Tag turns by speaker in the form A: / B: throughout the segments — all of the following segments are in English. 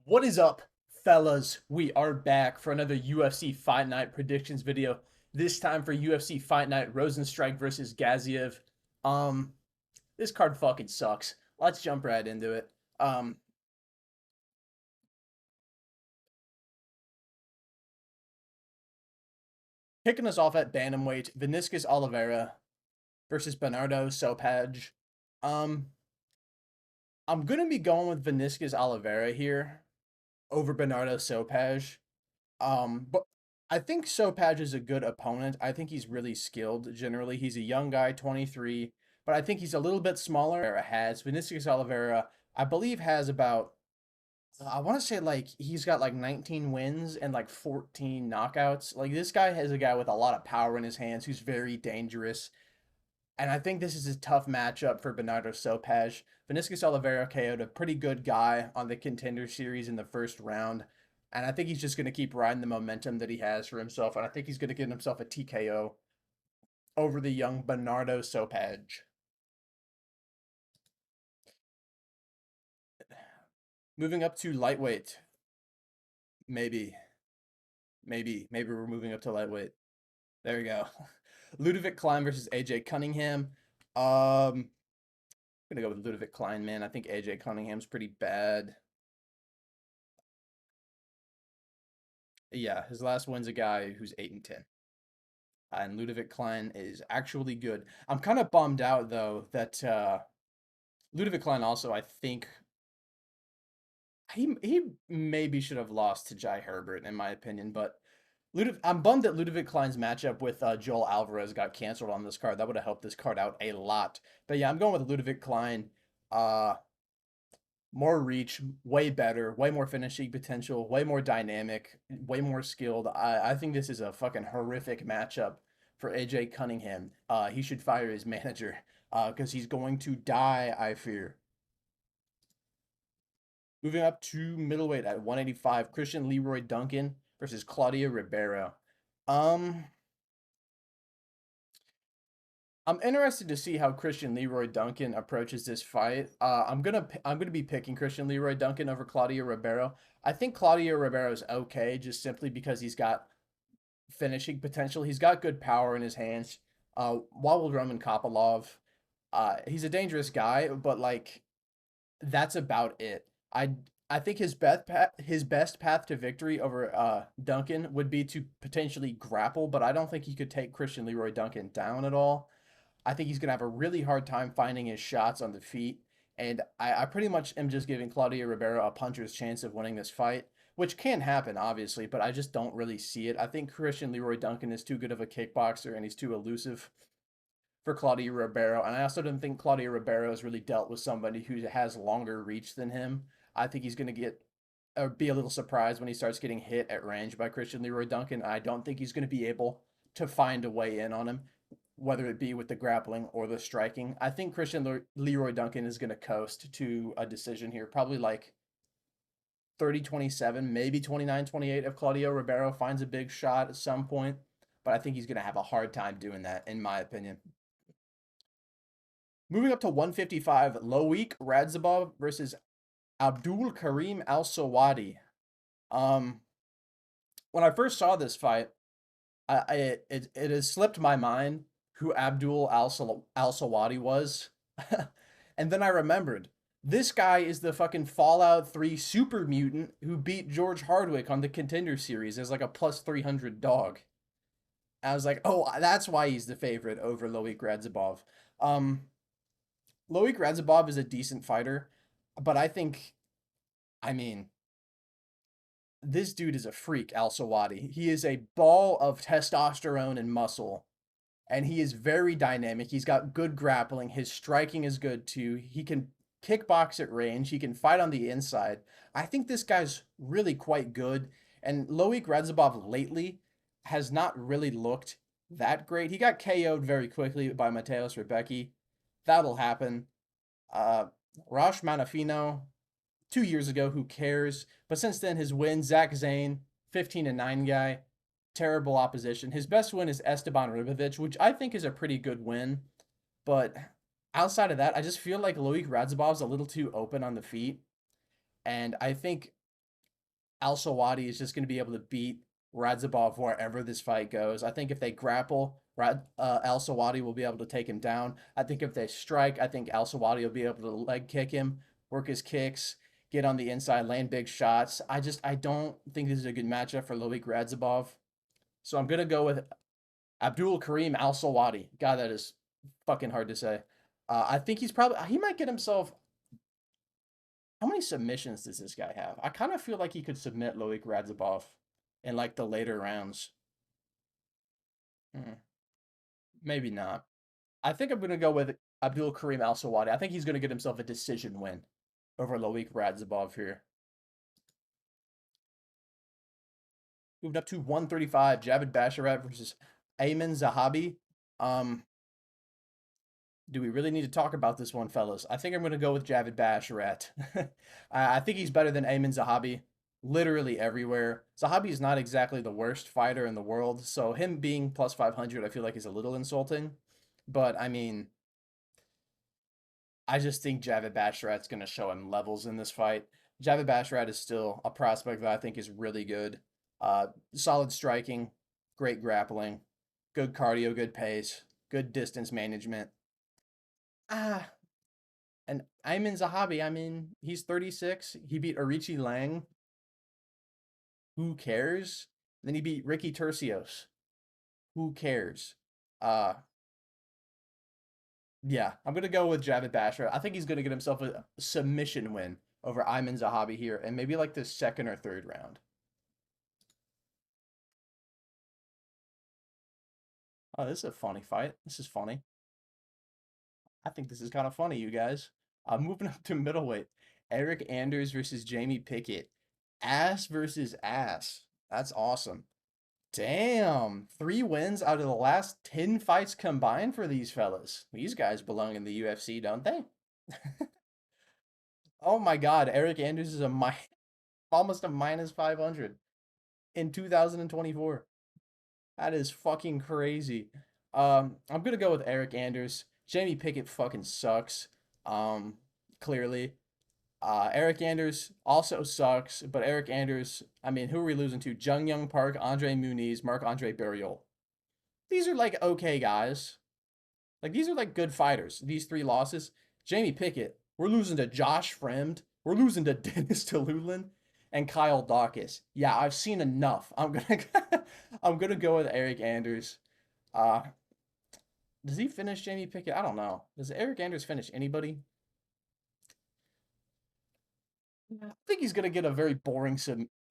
A: What is up, fellas? We are back for another UFC Fight Night predictions video. This time for UFC Fight Night Rozenstruik versus Gaziev. Um, this card fucking sucks. Let's jump right into it. Um, Kicking us off at bantamweight, Vinicius Oliveira versus Bernardo Sopaj. Um, I'm gonna be going with Vinicius Oliveira here over Bernardo Sopaj. But I think Sopaj is a good opponent. I think he's really skilled. Generally, he's a young guy, 23, but I think he's a little bit smaller. Has Vinicius Oliveira, I believe, has about I want to say like he's got like 19 wins and like 14 knockouts. Like this guy is a guy with a lot of power in his hands who's very dangerous. And I think this is a tough matchup for Bernardo Sopaj. Vinicius Oliveira KO'd a pretty good guy on the Contender Series in the first round. And I think he's just going to keep riding the momentum that he has for himself. And I think he's going to get himself a TKO over the young Bernardo Sopaj. Moving up to lightweight. Maybe. Maybe we're moving up to lightweight. There we go. Ludovic Klein versus AJ Cunningham. I'm gonna go with Ludovic Klein, man. I think AJ Cunningham's pretty bad. Yeah, his last win's a guy who's 8-10. And Ludovic Klein is actually good. I'm kind of bummed out though that Ludovic Klein also, I think he maybe should have lost to Jai Herbert in my opinion, but I'm bummed that Ludovic Klein's matchup with Joel Alvarez got canceled on this card. That would have helped this card out a lot. But yeah, I'm going with Ludovic Klein. Uh, more reach, way better, way more finishing potential, way more dynamic, way more skilled. I think this is a fucking horrific matchup for AJ Cunningham. He should fire his manager because he's going to die, I fear. Moving up to middleweight at 185, Christian Leroy Duncan versus Claudio Ribeiro. Um, I'm interested to see how Christian Leroy Duncan approaches this fight. I'm gonna be picking Christian Leroy Duncan over Claudio Ribeiro. I think Claudio Ribeiro is okay just simply because he's got finishing potential. He's got good power in his hands. While with Roman Kopylov, he's a dangerous guy, but like that's about it. I think his best path to victory over Duncan would be to potentially grapple, but I don't think he could take Christian Leroy Duncan down at all. I think he's going to have a really hard time finding his shots on the feet. And I pretty much am just giving Claudio Ribeiro a puncher's chance of winning this fight, which can happen, obviously, but I just don't really see it. I think Christian Leroy Duncan is too good of a kickboxer and he's too elusive for Claudio Ribeiro. And I also don't think Claudio Ribeiro has really dealt with somebody who has longer reach than him. I think he's going to get or be a little surprised when he starts getting hit at range by Christian Leroy Duncan. I don't think he's going to be able to find a way in on him, whether it be with the grappling or the striking. I think Christian Leroy Duncan is going to coast to a decision here, probably like 30-27, maybe 29-28 if Claudio Ribeiro finds a big shot at some point. But I think he's going to have a hard time doing that, in my opinion. Moving up to 155, Loic Radzhabov versus Abdul Karim Al Sawadi. Um, when I first saw this fight, it has slipped my mind who Abdul Al Sawadi was, and then I remembered this guy is the fucking Fallout 3 super mutant who beat George Hardwick on the Contender Series as like a plus 300 dog. I was like, oh, that's why he's the favorite over Loic Radzhabov. Um, Loic Radzhabov is a decent fighter, but I mean, this dude is a freak, Al Sawadi. He is a ball of testosterone and muscle, and he is very dynamic. He's got good grappling. His striking is good too. He can kickbox at range. He can fight on the inside. I think this guy's really quite good. And Loic Radzhabov lately has not really looked that great. He got KO'd very quickly by Mateus Rebecki. That'll happen. Uh, Rosh Manafino, 2 years ago, who cares? But since then, his win, Zach Zane, 15-9 guy, terrible opposition. His best win is Esteban Ribovic, which I think is a pretty good win. But outside of that, I just feel like Loic Radzhabov's a little too open on the feet. And I think Al-Sawadi is just going to be able to beat Radzhabov wherever this fight goes. I think if they grapple, Al-Sawadi will be able to take him down. I think if they strike, I think Al-Sawadi will be able to leg kick him, work his kicks, get on the inside, land big shots. I don't think this is a good matchup for Loic Radzhabov. So I'm going to go with Abdul Karim Al-Sawadi. God, that is fucking hard to say. I think he might get himself. How many submissions does this guy have? I kind of feel like he could submit Loic Radzhabov in like the later rounds. Hmm, maybe not. I think I'm gonna go with Abdul Karim Al Sawadi. I think he's gonna get himself a decision win over Loic Radzhabov here. Moving up to 135, Javid Basharat versus Ayman Zahabi. Um, do we really need to talk about this one, fellas? I think I'm going to go with Javid Basharat. I think he's better than Ayman Zahabi literally everywhere. Zahabi is not exactly the worst fighter in the world, so him being plus 500, I feel like is a little insulting. But I mean, I just think Javid Basharat's going to show him levels in this fight. Javid Basharat is still a prospect that I think is really good. Solid striking, great grappling, good cardio, good pace, good distance management. Ah, and Ayman Zahabi, I mean, he's 36. He beat Arichi Lang. Who cares? Then he beat Ricky Tercios. Who cares? Uh, yeah, I'm gonna go with Javid Basher. I think he's gonna get himself a submission win over Ayman Zahabi here, and maybe like the second or third round. Oh, this is a funny fight. This is funny. I think this is kind of funny, you guys. Moving up to middleweight, Eric Anders versus Jamie Pickett. Ass versus ass. That's awesome. Damn, 3 wins out of the last 10 fights combined for these fellas. These guys belong in the UFC, don't they? Oh my God, Eric Anders is almost a minus 500 in 2024. That is fucking crazy. I'm gonna go with Eric Anders. Jamie Pickett fucking sucks. Clearly. Eric Anders also sucks, but Eric Anders, I mean, who are we losing to? Jung Young Park, Andre Muniz, Marc-Andre Barriol. These are like okay guys. Like these are like good fighters. These 3 losses. Jamie Pickett, we're losing to Josh Fremd. We're losing to Dennis Tululin and Kyle Dawkins. Yeah, I've seen enough. I'm gonna go with Eric Anders. Uh, does he finish Jamie Pickett? I don't know. Does Eric Anders finish anybody? I think he's gonna get a very boring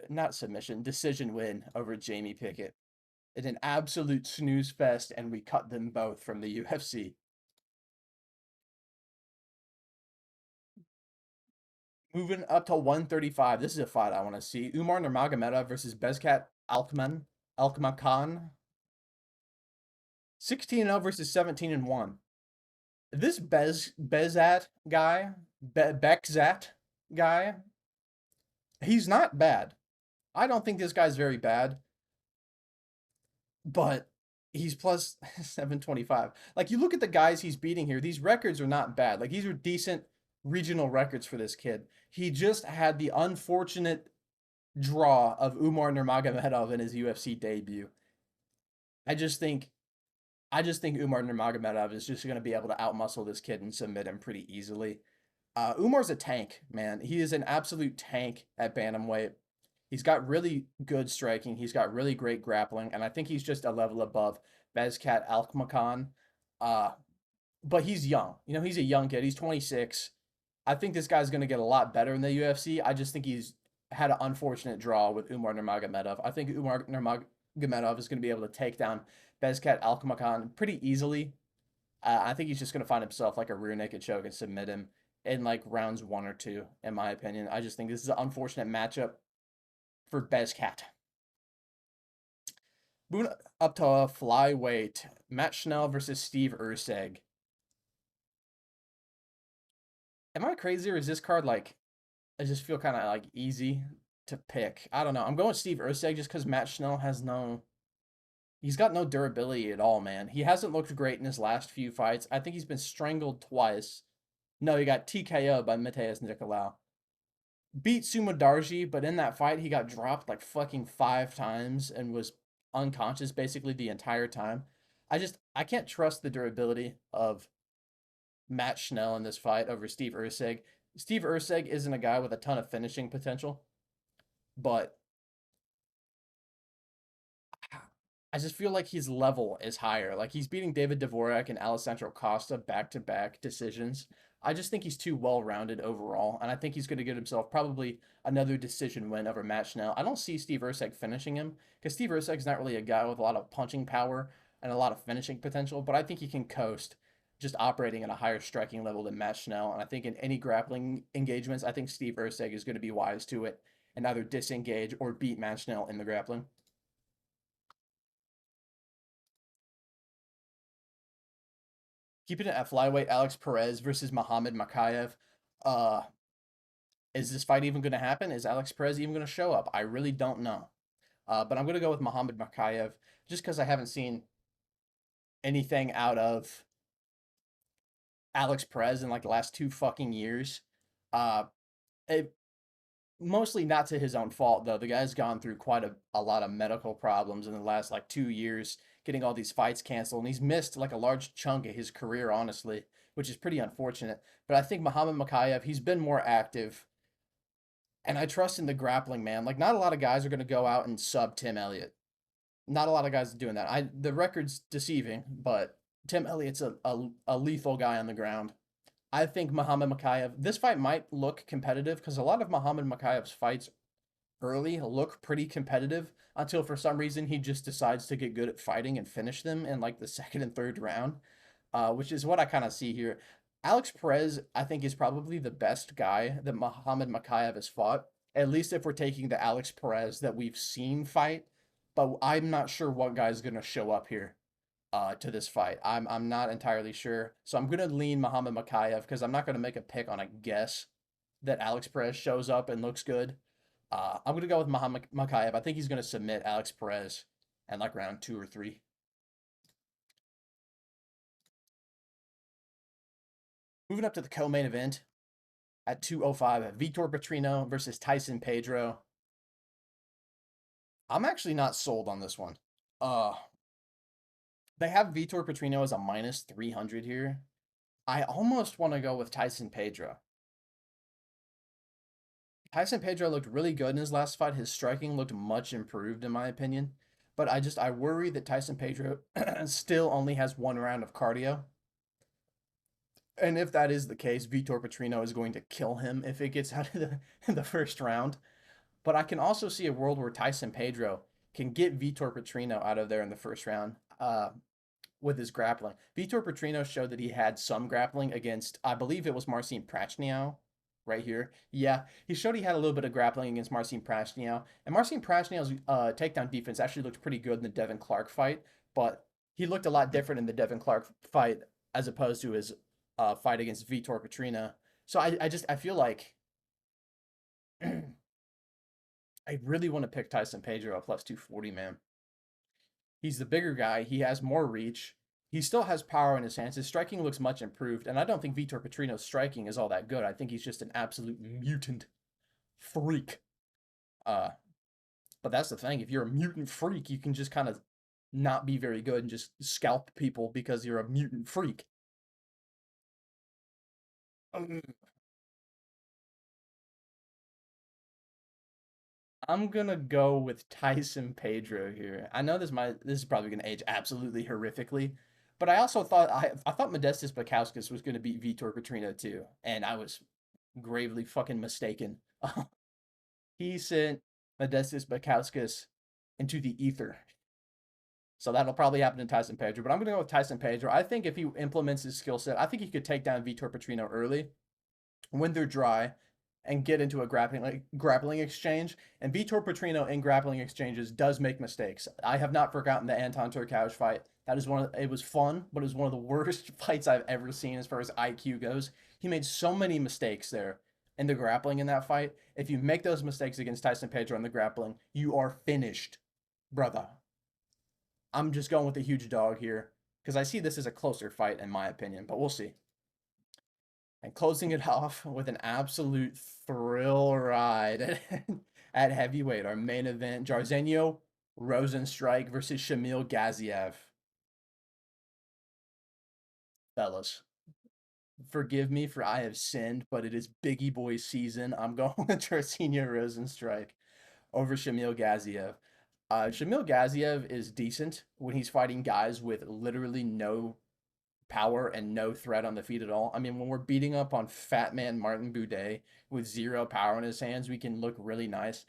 A: not submission decision win over Jamie Pickett. It's an absolute snooze fest, and we cut them both from the UFC. Moving up to 135. This is a fight I want to see. Umar Nurmagomedov versus Bezkat Alkmakan. 16-0 versus 17-1. This Bezat guy, Bekzat guy, he's not bad. I don't think this guy's very bad, but he's plus 725. Like you look at the guys he's beating here, these records are not bad. Like these are decent regional records for this kid. He just had the unfortunate draw of Umar Nurmagomedov in his UFC debut. I just think Umar Nurmagomedov is just going to be able to outmuscle this kid and submit him pretty easily. Umar's a tank, man. He is an absolute tank at bantamweight. He's got really good striking. He's got really great grappling, and I think he's just a level above Bezkat Alkmakan. Uh, but he's young. You know, he's a young kid. He's 26. I think this guy's going to get a lot better in the UFC. I just think he's had an unfortunate draw with Umar Nurmagomedov. I think Umar Nurmagomedov is going to be able to take down Bezkat Alkmakan pretty easily. I think he's just going to find himself like a rear naked choke and submit him in like rounds 1 or 2, in my opinion. I just think this is an unfortunate matchup for Bezkat. Moving up to a flyweight, Matt Schnell versus Steve Urseg. Am I crazy or is this card like, I just feel kind of like easy to pick? I don't know. I'm going Steve Urseg just because Matt Schnell he's got no durability at all, man. He hasn't looked great in his last few fights. I think he's been strangled twice. No, he got TKO by Mateus Nicolau. beat Sumo Darji, but in that fight he got dropped like fucking 5 times and was unconscious basically the entire time. I can't trust the durability of Matt Schnell in this fight over Steve Urseg. Steve Urseg isn't a guy with a ton of finishing potential, but I just feel like his level is higher. Like he's beating David Dvorak and Alessandro Costa back to back decisions. I just think he's too well rounded overall, and I think he's going to get himself probably another decision win over Matt Schnell. I don't see Steve Ursek finishing him because Steve Ursek's not really a guy with a lot of punching power and a lot of finishing potential, but I think he can coast just operating at a higher striking level than Matt Schnell. And I think in any grappling engagements, I think Steve Ursek is going to be wise to it and either disengage or beat Matt Schnell in the grappling. Keeping it at flyweight, Alex Perez versus Muhammad Makayev. Uh, is this fight even going to happen? Is Alex Perez even going to show up? I really don't know. But I'm going to go with Muhammad Makayev just because I haven't seen anything out of Alex Perez in like the last 2 fucking years. Uh, it, Mostly not to his own fault though. The guy's gone through quite a lot of medical problems in the last like 2 years, getting all these fights canceled, and he's missed like a large chunk of his career, honestly, which is pretty unfortunate. But I think Muhammad Makayev, he's been more active, and I trust in the grappling, man. Like not a lot of guys are gonna go out and sub Tim Elliott. Not a lot of guys are doing that. The record's deceiving, but Tim Elliott's a lethal guy on the ground. I think Muhammad Makayev. This fight might look competitive because a lot of Muhammad Makayev's fights early look pretty competitive until for some reason he just decides to get good at fighting and finish them in like the second and third round, which is what I kind of see here. Alex Perez, I think, is probably the best guy that Muhammad Makayev has fought, at least if we're taking the Alex Perez that we've seen fight. But I'm not sure what guy's going to show up here to this fight. I'm not entirely sure. So I'm going to lean Muhammad Makayev because I'm not going to make a pick on a guess that Alex Perez shows up and looks good. I'm going to go with Muhammad Makayev. I think he's going to submit Alex Perez in like round 2 or 3. Moving up to the co-main event at 205, Vitor Petrino versus Tyson Pedro. I'm actually not sold on this one. Uh, they have Vitor Petrino as a minus 300 here. I almost want to go with Tyson Pedro. Tyson Pedro looked really good in his last fight. His striking looked much improved, in my opinion. But I worry that Tyson Pedro still only has 1 round of cardio. And if that is the case, Vitor Petrino is going to kill him if it gets out of the first round. But I can also see a world where Tyson Pedro can get Vitor Petrino out of there in the first round. With his grappling. Vitor Petrino showed that he had some grappling against, I believe it was Marcin Prachnio right here. Yeah, he showed he had a little bit of grappling against Marcin Prachnio. And Marcin Prachnio's takedown defense actually looked pretty good in the Devin Clark fight, but he looked a lot different in the Devin Clark fight as opposed to his fight against Vitor Petrino. So I feel like I really want to pick Tyson Pedro at plus 240, man. He's the bigger guy. He has more reach. He still has power in his hands. His striking looks much improved, and I don't think Vitor Petrino's striking is all that good. I think he's just an absolute mutant freak. Uh, but that's the thing. If you're a mutant freak, you can just kind of not be very good and just scalp people because you're a mutant freak. I'm gonna go with Tyson Pedro here. I know this is probably gonna age absolutely horrifically, but I also thought I thought Modestas Bukauskas was gonna beat Vitor Petrino too, and I was gravely fucking mistaken. He sent Modestas Bukauskas into the ether. So that'll probably happen to Tyson Pedro, but I'm gonna go with Tyson Pedro. I think if he implements his skill set, I think he could take down Vitor Petrino early when they're dry and get into a grappling exchange. And Vitor Petrino in grappling exchanges does make mistakes. I have not forgotten the Anton Turkouch fight. That is it was fun, but it was one of the worst fights I've ever seen as far as IQ goes. He made so many mistakes there in the grappling in that fight. If you make those mistakes against Tyson Pedro in the grappling, you are finished, brother. I'm just going with a huge dog here because I see this as a closer fight in my opinion, but we'll see. And closing it off with an absolute thrill ride at heavyweight, our main event, Jairzinho Rozenstruik versus Shamil Gaziev. Fellas, forgive me for I have sinned, but it is Biggie Boy season. I'm going with Jairzinho Rozenstruik over Shamil Gaziev. Shamil Gaziev is decent when he's fighting guys with literally no power and no threat on the feet at all. I mean, when we're beating up on fat man Martin Boudet with zero power in his hands, we can look really nice.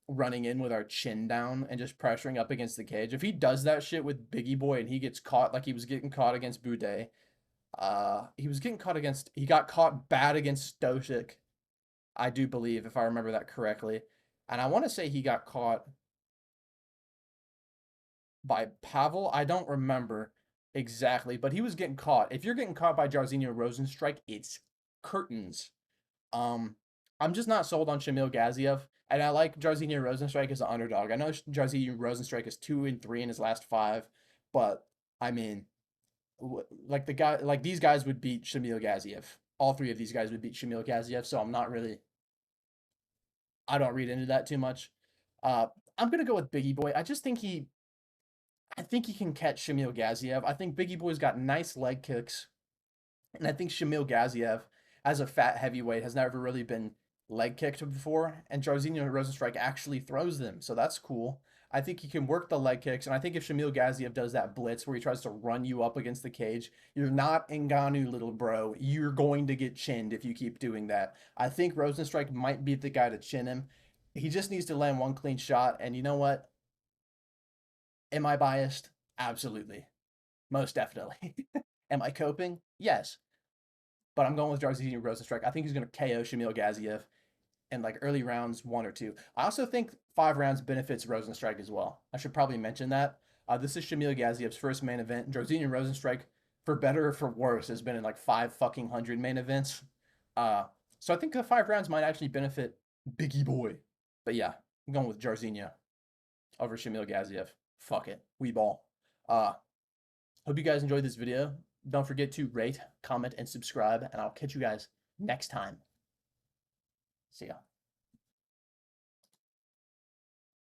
A: Running in with our chin down and just pressuring up against the cage. If he does that shit with Biggie Boy and he gets caught like he was getting caught against Boudet, he got caught bad against Stosic, I do believe, if I remember that correctly. And I want to say he got caught by Pavel. I don't remember exactly, but he was getting caught. If you're getting caught by Jairzinho Rozenstruik, it's curtains. Um, I'm just not sold on Shamil Gaziev, and I like Jairzinho Rozenstruik as an underdog. I know Jairzinho Rozenstruik is 2-3 in his last five, but I mean, like these guys would beat Shamil Gaziev. All three of these guys would beat Shamil Gaziev, so I don't read into that too much. Uh, I'm gonna go with Biggie Boy. I think he can catch Shamil Gaziev. I think Biggie Boy's got nice leg kicks, and I think Shamil Gaziev, as a fat heavyweight, has never really been leg kicked before, and Jairzinho Rozenstruik actually throws them, so that's cool. I think he can work the leg kicks, and I think if Shamil Gaziev does that blitz where he tries to run you up against the cage, you're not Ngannou, little bro. You're going to get chinned if you keep doing that. I think Rozenstruik might be the guy to chin him. He just needs to land one clean shot, and you know what? Am I biased? Absolutely. Most definitely. Am I coping? Yes. But I'm going with Jairzinho Rozenstruik. I think he's going to KO Shamil Gaziev in like early rounds 1 or 2. I also think 5 rounds benefits Rozenstruik as well. I should probably mention that. This is Shamil Gaziev's first main event. Jairzinho Rozenstruik, for better or for worse, has been in like 5 fucking 100 main events. Uh, so I think the 5 rounds might actually benefit Biggie Boy. But yeah, I'm going with Jairzinho over Shamil Gaziev. Fuck it. We ball. Uh, Hope you guys enjoyed this video. Don't forget to rate, comment, and subscribe, and I'll catch you guys next time. See ya.